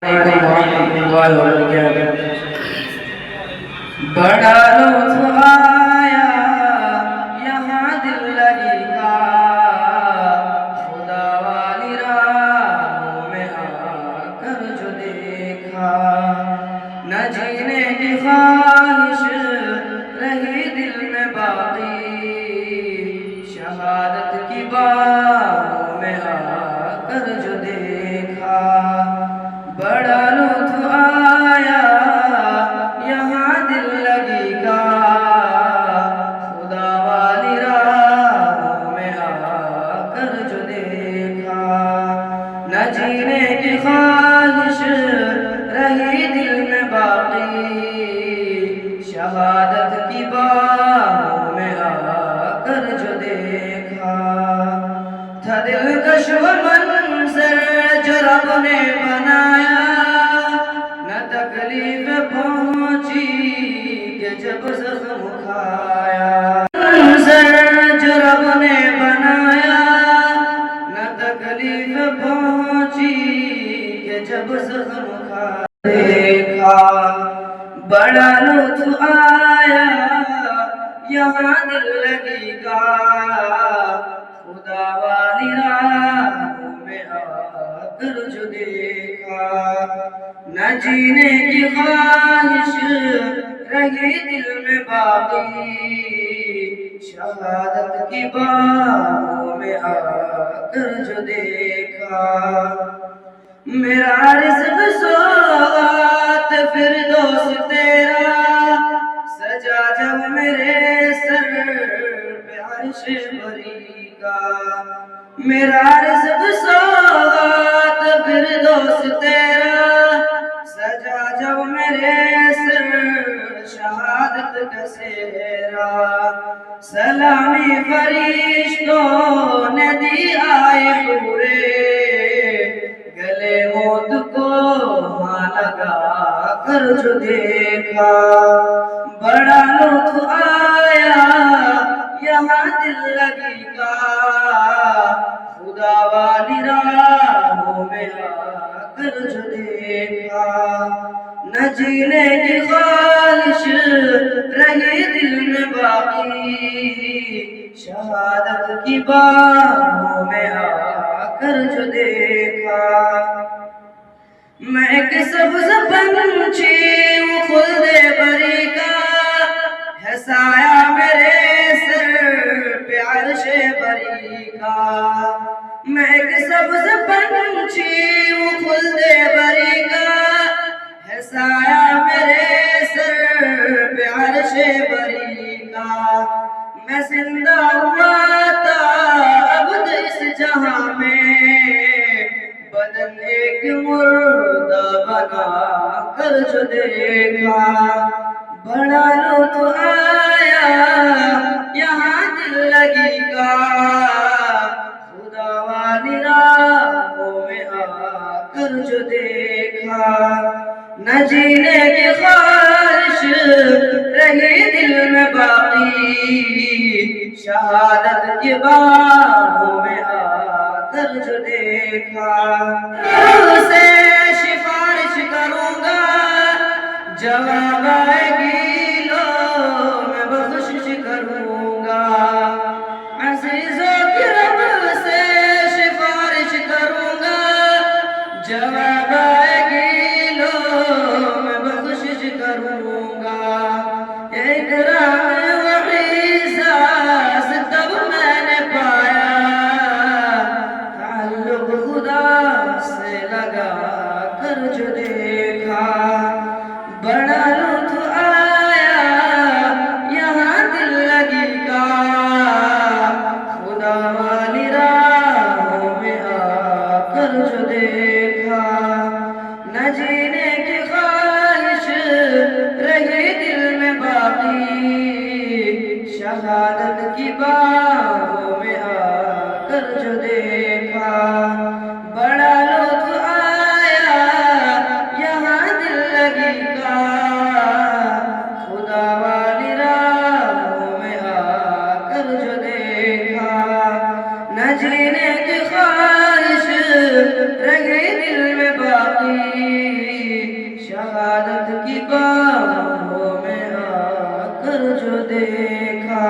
علیکم ورحمۃ اللہ وبرکاتہ۔ بڑا لطف آیا یہاں دل لگی کا، خدا والی راہوں میں آ کر جو دیکھا، نہ جینے کی خواہش رہی دل میں باقی، شہادت کی باہوں میں آ کر جو دیکھا، بڑا لطف آیا یہاں دل لگی کا، خدا والی راہوں میں آ کر جو دیکھا، نہ جینے کی خواہش رہی دل میں باقی، شہادت کی باہوں میں آ کر جو دیکھا، تھا دلکش وہ منظر جو رب نے بنایا، نہ تکلیف پہنچی کہ جب زخم کھایا، منظر جو رب نے بنایا، نہ تکلیف پہنچی کہ جب زخم کھایا، دیکھا بڑا لطف آیا یہاں دل لگی کا، خدا والی راہوں میں آ کر جو دیکھا، نہ جینے کی خواہش رہی دل میں باقی، شہادت کی باہوں میں آ کر جو دیکھا، میرا رزق سوغات فردوس تیرا، سجا جب میرے سر پہ عرش بری کا، میرا رزق سوغات فردوس تیرا، سجا جب میرے سر شہادت کا سہرا، سلامی فرشتوں نے دی آئے پورے، گلے موت کو ہاں لگا کر جو دیکھا، بڑا لطف آیا یہاں دل لگی کا، خدا والی راہوں میں آ کر جو دیکھا، نہ جینے کی خواہش رہی دل میں باقی، شہادت کی باہوں میں آ کر جو دیکھا، میں ایک سبز پنچھی ہوں خلد بری کا، ہے سایہ میرے سر پہ عرش بری کا، میں ایک سبز پنچھی ہوں خلد بری کا، ہے سایہ میرے سر پہ عرش بری کا، میں زندہ ہوا تھا عبد اس جہاں میں، بدن ایک مردہ بنا کر جو دیکھا، بڑا لطف آیا یہاں دل لگی کا، خدا والی راہوں میں آ کر جو دیکھا، نہ جینے کی خواہش رہی دل میں باقی، شہادت کی باہوں میں آ کر جو دیکھا، سے سفارش کروں گا جواب آئے گی لو میں بخشش کروں گا، عزیزوں کی رب سے سفارش کروں گا جواب آئے گی لو میں بخشش کروں گا، اکرام و اعزاز تب میں نے پایا، تعلق خدا سے لگا کر جو دیکھا، بڑا لطف آیا یہاں دل لگی کا، خدا والی راہوں میں آ کر جو دیکھا، نہ جینے کی خواہش رہی دل میں باقی، شہادت کی باہوں میں آ کر جو دیکھا، بڑا لطف آیا یہاں دل لگی کا، خدا والی راہوں میں آ کر جو دیکھا، نہ جینے کی خواہش رہی دل میں باقی، شہادت کی باموں میں آ کر جو دیکھا